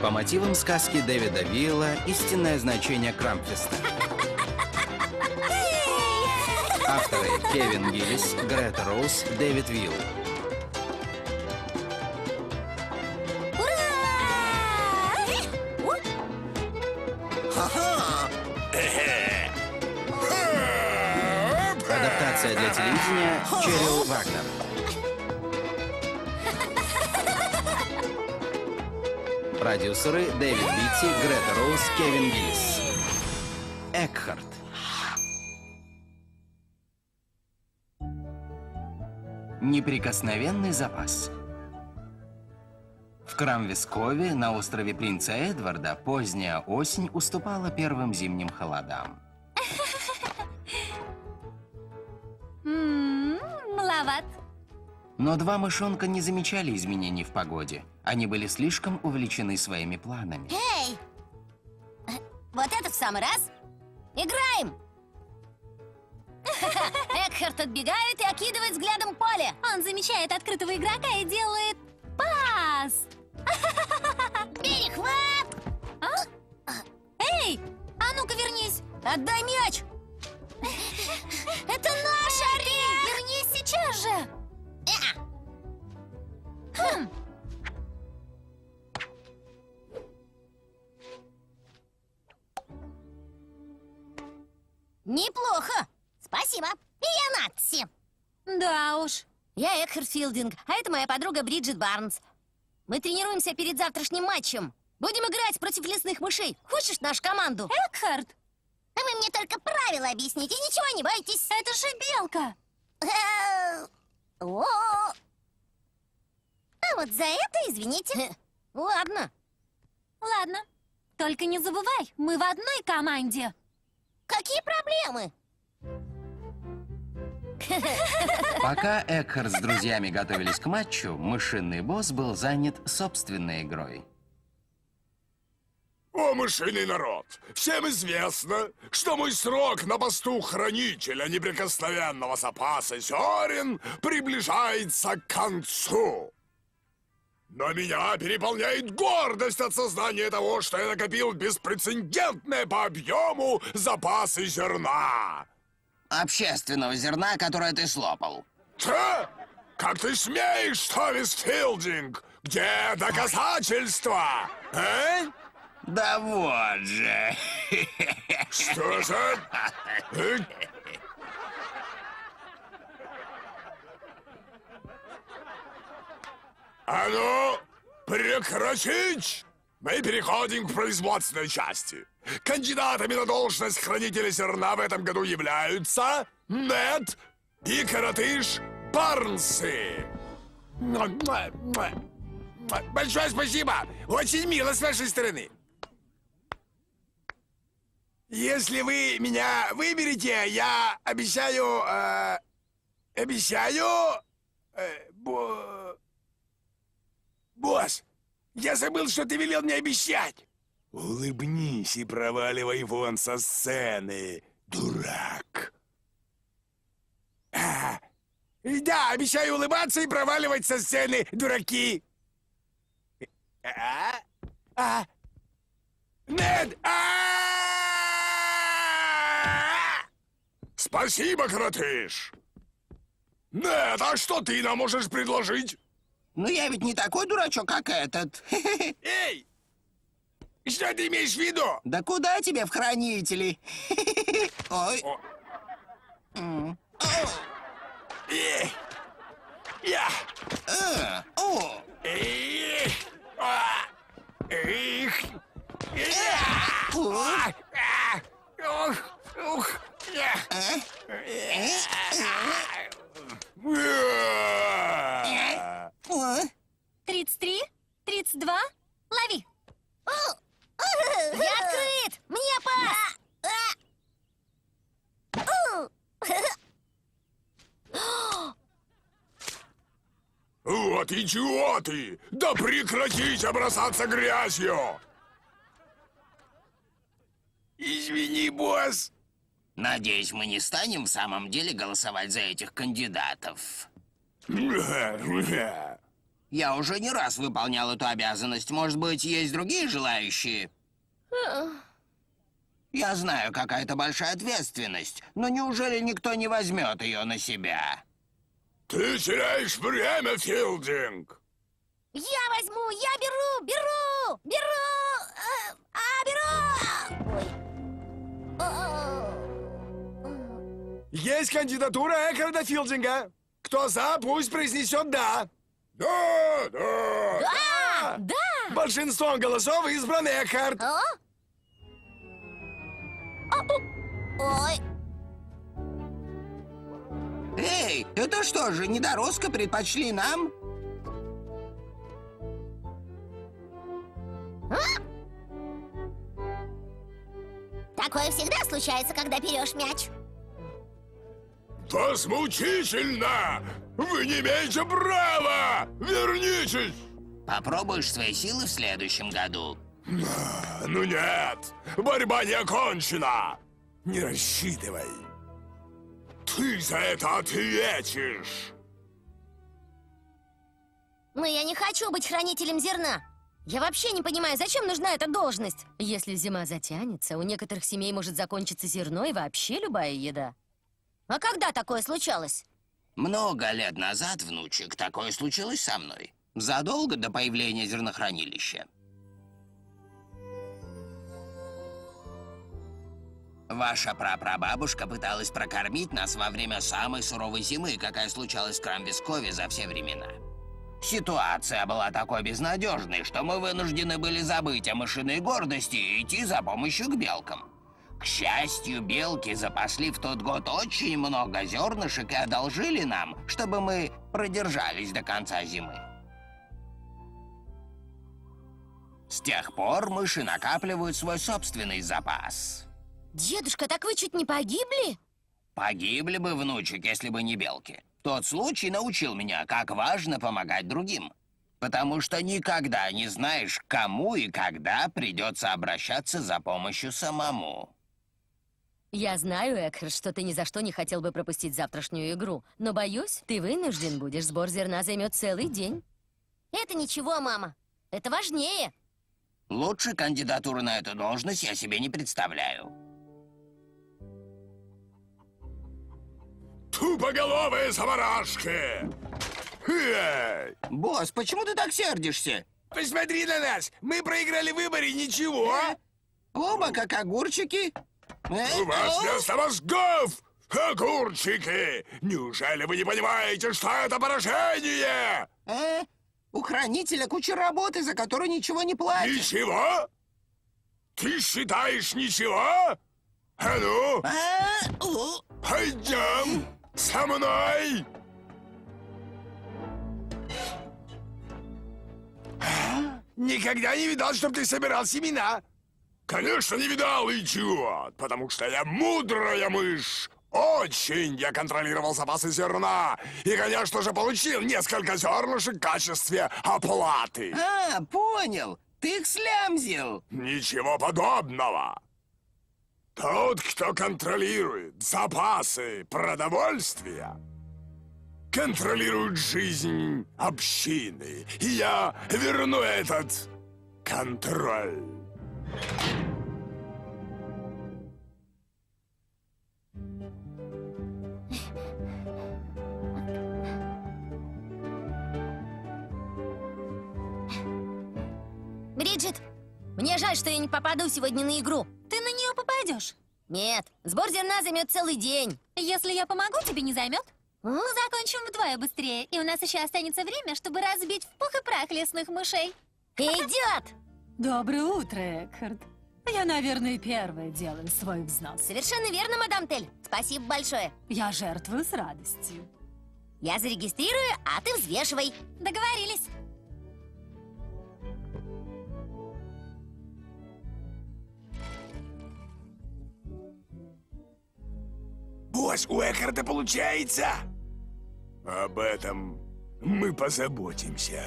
По мотивам сказки Дэвида Вилла «Истинное значение Крамфеста». Авторы Кевин Гиллис, Грета Роуз, Дэвид Вилл. Адаптация для телевидения Черил Вагнер. Продюсеры Дэвид Битти, Грета Роуз, Кевин Гиллис. Экхарт. Неприкосновенный запас. В Крамвескове на острове Принца Эдварда поздняя осень уступала первым зимним холодам. Маловат. Но два мышонка не замечали изменений в погоде. Они были слишком увлечены своими планами. Эй! Вот это в самый раз. Играем! Экхарт отбегает и окидывает взглядом поле. Он замечает открытого игрока и делает пас. Перехват! Эй, а ну-ка вернись. Отдай мяч. Это наш орех! Вернись сейчас же. Неплохо. Спасибо. И я Натси. Да уж. Я Экхарт Филдинг, а это моя подруга Бриджит Барнс. Мы тренируемся перед завтрашним матчем. Будем играть против лесных мышей. Хочешь нашу команду? Экхарт! А вы мне только правила объясните, ничего не бойтесь. Это же белка. А вот за это извините. Ладно. Ладно. Только не забывай, мы в одной команде. Какие проблемы? Пока Экхарт с друзьями готовились к матчу, мышиный босс был занят собственной игрой. О, мышиный народ! Всем известно, что мой срок на посту хранителя неприкосновенного запаса зерен приближается к концу. Но меня переполняет гордость от сознания того, что я накопил беспрецедентные по объему запасы зерна. Общественного зерна, которое ты слопал. Че? Как ты смеешь, Томас Филдинг? Где доказательства? А? Да вот же. Что за... А ну, прекратить! Мы переходим к производственной части. Кандидатами на должность хранителя зерна в этом году являются Нед и коротыш Барнсы. Большое спасибо! Очень мило с вашей стороны. Если вы меня выберете, я обещаю... Босс, я забыл, что ты велел мне обещать. Улыбнись и проваливай вон со сцены, дурак. Да, обещаю улыбаться и проваливать со сцены, дураки. Нед! Спасибо, коротыш. Нед, а что ты нам можешь предложить? Ну я ведь не такой дурачок, как этот. Эй! Что ты имеешь в виду? Да куда тебе в хранители? Ой. Я! О. О. 33, 32, лови. Я открыт! Мне пас! Вот идиоты! Да прекратите бросаться грязью! Извини, босс. Надеюсь, мы не станем в самом деле голосовать за этих кандидатов. Я уже не раз выполнял эту обязанность. Может быть, есть другие желающие? Я знаю, какая это большая ответственность, но неужели никто не возьмет ее на себя? Ты теряешь время, Филдинг. Я возьму, я беру. Есть кандидатура Экхарда Филдинга. Кто за, пусть произнесет «да». Да. Да. Большинством голосов избран Экхард. А? Ой, Эй, это что же, недоростка предпочли нам? такое всегда случается, когда берешь мяч. Возмутительно! Вы не имеете права! Вернитесь! Попробуешь свои силы в следующем году. Ну нет, борьба не окончена. Не рассчитывай. Ты за это ответишь. Но я не хочу быть хранителем зерна. Я вообще не понимаю, зачем нужна эта должность. Если зима затянется, у некоторых семей может закончиться зерно и вообще любая еда. А когда такое случалось? Много лет назад, внучек, такое случилось со мной. Задолго до появления зернохранилища. Ваша прапрабабушка пыталась прокормить нас во время самой суровой зимы, какая случалась в Крамвискове за все времена. Ситуация была такой безнадежной, что мы вынуждены были забыть о мышиной гордости и идти за помощью к белкам. К счастью, белки запасли в тот год очень много зернышек и одолжили нам, чтобы мы продержались до конца зимы. С тех пор мыши накапливают свой собственный запас. Дедушка, так вы чуть не погибли? Погибли бы, внучек, если бы не белки. Тот случай научил меня, как важно помогать другим. Потому что никогда не знаешь, к кому и когда придется обращаться за помощью самому. Я знаю, Экхард, что ты ни за что не хотел бы пропустить завтрашнюю игру. Но, боюсь, ты вынужден будешь. Сбор зерна займет целый день. Это ничего, мама. Это важнее. Лучше кандидатуры на эту должность я себе не представляю. Тупоголовые заморашки! Эй! Босс, почему ты так сердишься? Посмотри на нас! Мы проиграли в выборе, ничего! Оба как огурчики. У вас вместо мозгов огурчики! Неужели вы не понимаете, что это поражение? У хранителя куча работы, за которую ничего не платят. Ничего? Ты считаешь ничего? А ну, пойдем со мной! Никогда не видал, чтоб ты собирал семена. Конечно, не видал, идиот, потому что я мудрая мышь. Очень я контролировал запасы зерна. И, конечно же, получил несколько зернышек в качестве оплаты. Понял. Ты их слямзил. Ничего подобного. Тот, кто контролирует запасы продовольствия, контролирует жизнь общины. И я верну этот контроль. Бриджит, мне жаль, что я не попаду сегодня на игру. Ты на нее попадешь. Нет, сбор зерна займет целый день. Если я помогу, тебе не займет. А? Мы закончим вдвое быстрее, и у нас еще останется время, чтобы разбить в пух и прах лесных мышей. Идет! Доброе утро, Экхард. Я, наверное, первая делаю свой взнос. Совершенно верно, мадам Тель. Спасибо большое. Я жертвую с радостью. Я зарегистрирую, а ты взвешивай. Договорились. Босс, у Экхарда получается? Об этом мы позаботимся.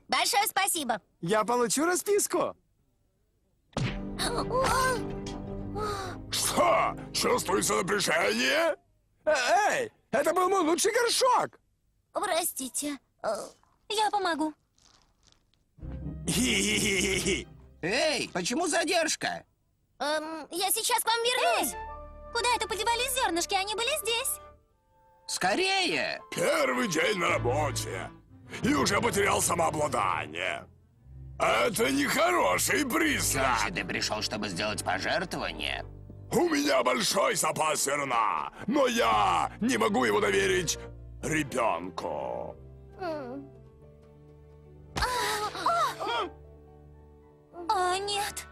Большое спасибо. Я получу расписку. О, Что Ха! Чувствуется напряжение? Эй, это был мой лучший горшок! Простите. Я помогу. Хи-хи-хи-хи. Эй, почему задержка? Я сейчас к вам вернусь. Куда это подевались зернышки? Они были здесь. Скорее! Первый день на работе. И уже потерял самообладание. Это нехороший признак. Значит, ты пришел, чтобы сделать пожертвование? У меня большой запас зерна, но я не могу его доверить ребенку. О, нет.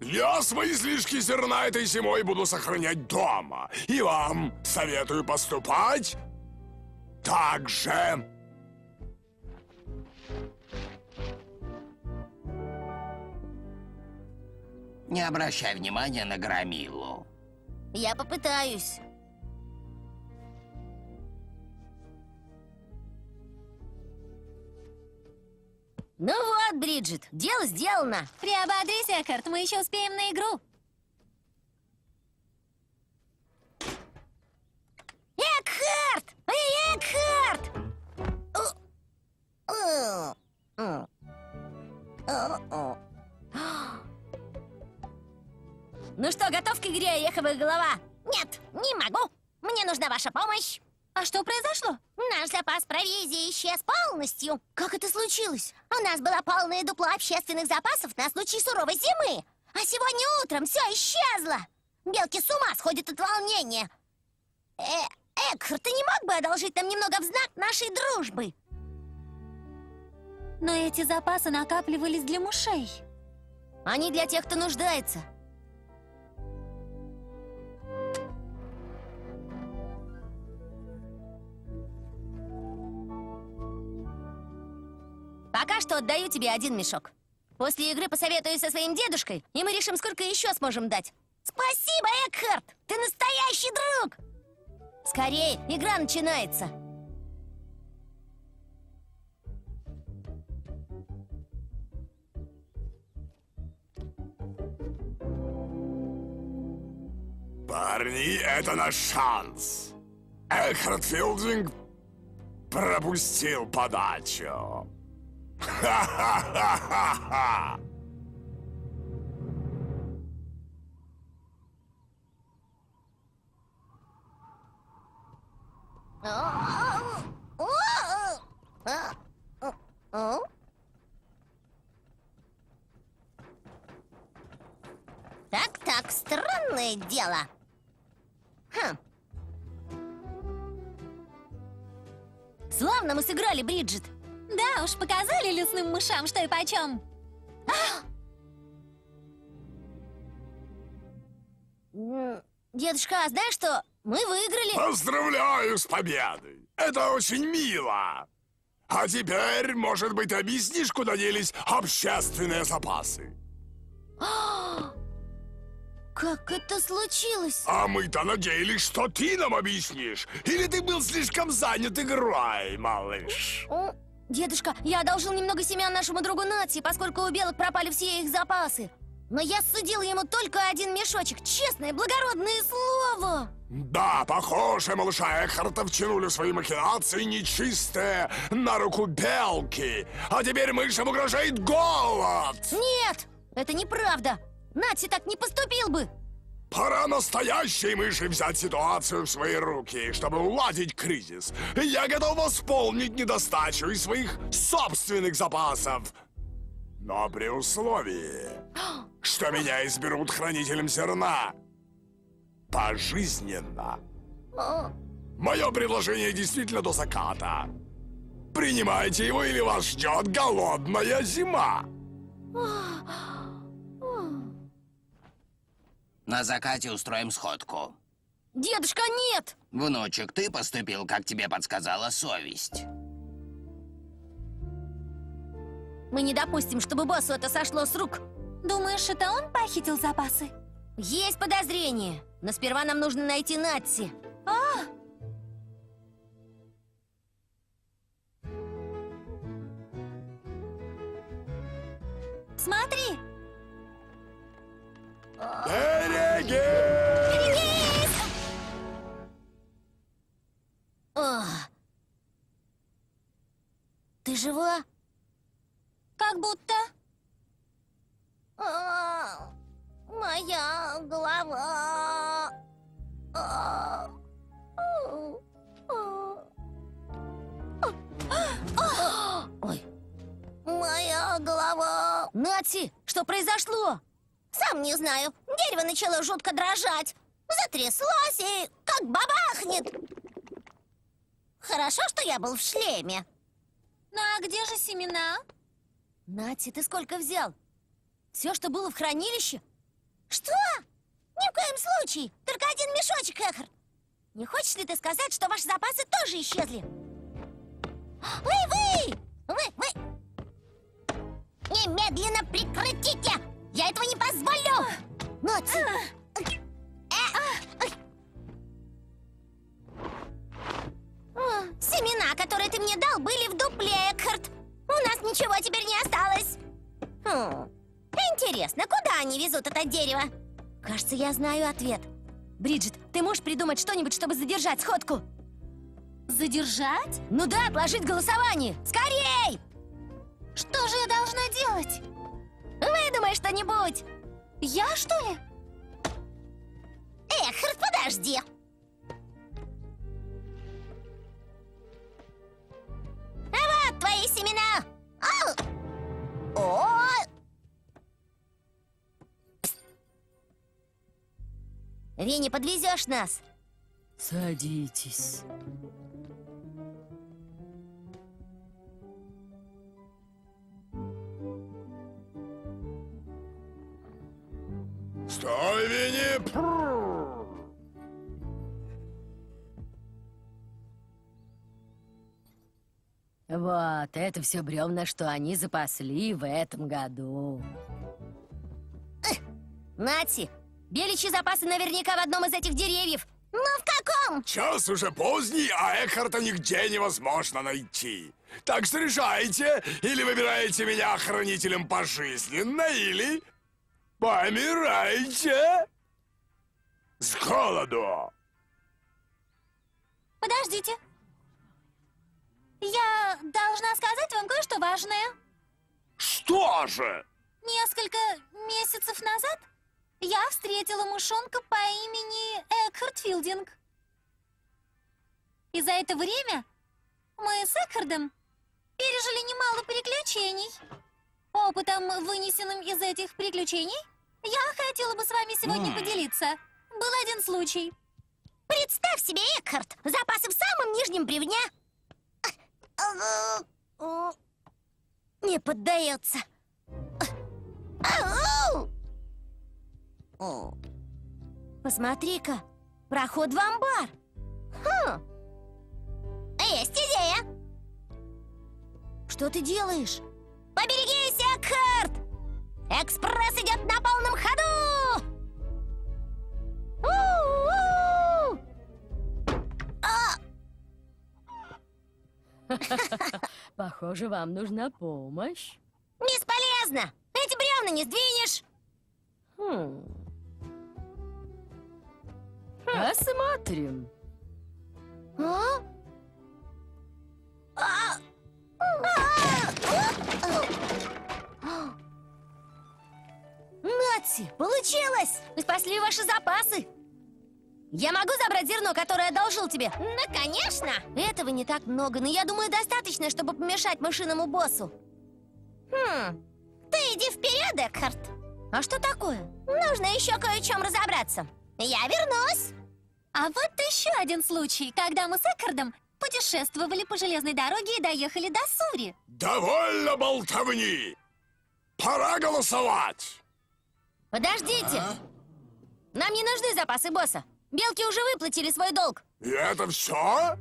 Я свои излишки зерна этой зимой буду сохранять дома. И вам советую поступать так же. Не обращай внимания на громилу. Я попытаюсь. Ну вот, Бриджит, дело сделано. Приободрись, Экхард, мы еще успеем на игру. Экхард! Эй, Экхард! Ну что, готов к игре, Ореховая голова? Нет, не могу. Мне нужна ваша помощь. А что произошло? Наш запас провизии исчез полностью. Как это случилось? У нас было полное дупло общественных запасов на случай суровой зимы. А сегодня утром все исчезло. Белки с ума сходят от волнения. Экхард, ты не мог бы одолжить нам немного в знак нашей дружбы? Но эти запасы накапливались для мышей. Они для тех, кто нуждается. Пока что отдаю тебе 1 мешок. После игры посоветуюсь со своим дедушкой, и мы решим, сколько еще сможем дать. Спасибо, Экхард! Ты настоящий друг! Скорее, игра начинается. Парни, это наш шанс. Экхард Филдинг пропустил подачу. Ха-ха-ха-ха-ха! Так, странное дело. Славно мы сыграли, Бриджит. Да уж, показали лесным мышам, что и почем. Дедушка, а знаешь что? Мы выиграли. Поздравляю с победой! Это очень мило! А теперь, может быть, объяснишь, куда делись общественные запасы? Как это случилось? А мы-то надеялись, что ты нам объяснишь. Или ты был слишком занят игрой, малыш? Дедушка, я одолжил немного семян нашему другу Натси, поскольку у белок пропали все их запасы. Но я судил ему только 1 мешочек. Честное, благородное слово. Да, похоже, малыша Экхарта втянули в свои махинации нечистые на руку белки. А теперь мышам угрожает голод. Нет, это неправда. Натси так не поступил бы. Пора настоящей мыши взять ситуацию в свои руки, чтобы уладить кризис. Я готов восполнить недостачу из своих собственных запасов. Но при условии, что меня изберут хранителем зерна. Пожизненно. Мое предложение действительно до заката. Принимайте его, или вас ждет голодная зима. На закате устроим сходку. Дедушка, нет! Внучек, ты поступил, как тебе подсказала совесть. Мы не допустим, чтобы боссу это сошло с рук. Думаешь, это он похитил запасы? Есть подозрение, но сперва нам нужно найти Натси. Смотри! Берегись! Ты жива? Как будто... Моя голова. Ой. Моя голова. Нати, что произошло? Сам не знаю. Дерево начало жутко дрожать. Затряслось и как бабахнет. Хорошо, что я был в шлеме. Ну а где же семена? Нати, ты сколько взял? Все, что было в хранилище? Что? Ни в коем случае. Только один мешочек, Экхард. Не хочешь ли ты сказать, что ваши запасы тоже исчезли? Вы! Немедленно прекратите! Я этого не позволю! Нати! Семена, которые ты мне дал, были в дупле, Экхард. У нас ничего теперь не осталось. Интересно, куда они везут это дерево? Кажется, я знаю ответ. Бриджит, ты можешь придумать что-нибудь, чтобы задержать сходку? Задержать? Ну да, отложить голосование. Скорей! Что же я должна делать? Выдумай что-нибудь. Я, что ли? Экхард, подожди. А вот твои семена. О! Винни, подвезешь нас? Садитесь. Стой, Винни! Вот, это все бревна, что они запасли в этом году. Нати, беличьи запасы наверняка в одном из этих деревьев. Но в каком? Час уже поздний, а Экхарта нигде невозможно найти. Так что решайте, или выбираете меня хранителем пожизненно, или помираете с голоду. Подождите. Я должна сказать вам кое-что важное. Что же? Несколько месяцев назад я встретила мышонка по имени Экхард Филдинг. И за это время мы с Экхардом пережили немало приключений. Опытом, вынесенным из этих приключений, я хотела бы с вами сегодня поделиться. Был один случай. Представь себе, Экхард, запасы в самом нижнем бревне. Не поддается. Посмотри-ка, проход в амбар. Есть идея. Что ты делаешь? Поберегись, Экхард! Экспресс идет на полном ходу! У-у-у! Похоже, вам нужна помощь. Бесполезно! Эти бревна не сдвинешь! Посмотрим. А? Натси, получилось! Мы спасли ваши запасы! Я могу забрать зерно, которое одолжил тебе? Ну, конечно! Этого не так много, но я думаю, достаточно, чтобы помешать мышиному боссу. Ты иди вперед, Экхард. А что такое? Нужно еще кое в чем разобраться. Я вернусь. А вот еще один случай, когда мы с Экхардом путешествовали по железной дороге и доехали до Сури. Довольно болтовни! Пора голосовать! Подождите! Нам не нужны запасы босса. Белки уже выплатили свой долг. И это все?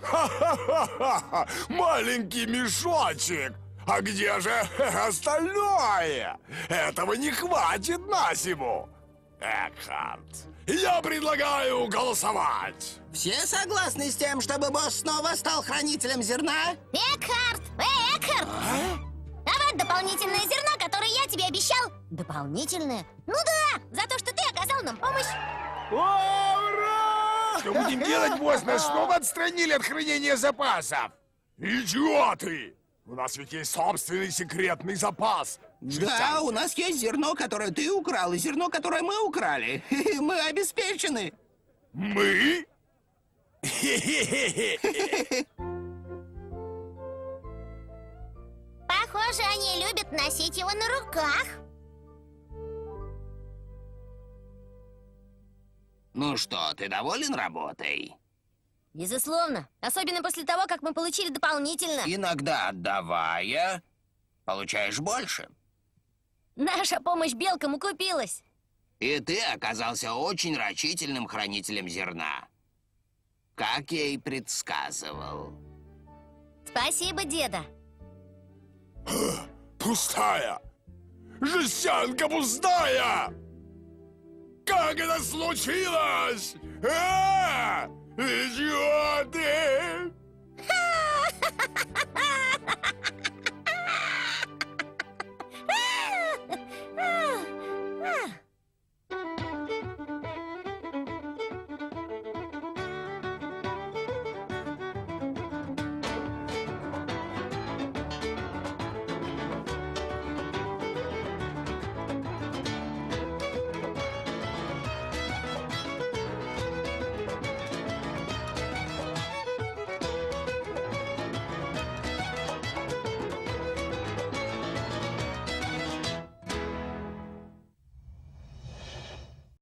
Ха-ха-ха-ха! Маленький мешочек! А где же остальное? Этого не хватит на зиму! Экхард, я предлагаю голосовать! Все согласны с тем, чтобы босс снова стал хранителем зерна? Экхард! Экхард! А вот дополнительное зерно, которое я тебе обещал. Дополнительное? Ну да, за то, что ты оказал нам помощь. Ура! Что будем делать, босс? Нас снова отстранили от хранения запасов. Идиоты! У нас ведь есть собственный секретный запас. Да, у нас есть зерно, которое ты украл, и зерно, которое мы украли. Мы обеспечены. Мы? Похоже, они любят носить его на руках. Ну что, ты доволен работой? Безусловно. Особенно после того, как мы получили дополнительно. Иногда отдавая, получаешь больше. Наша помощь белкам укупилась. И ты оказался очень рачительным хранителем зерна. Как я и предсказывал. Спасибо, деда. Пустая! Жестянка пустая! Как это случилось? Идиоты!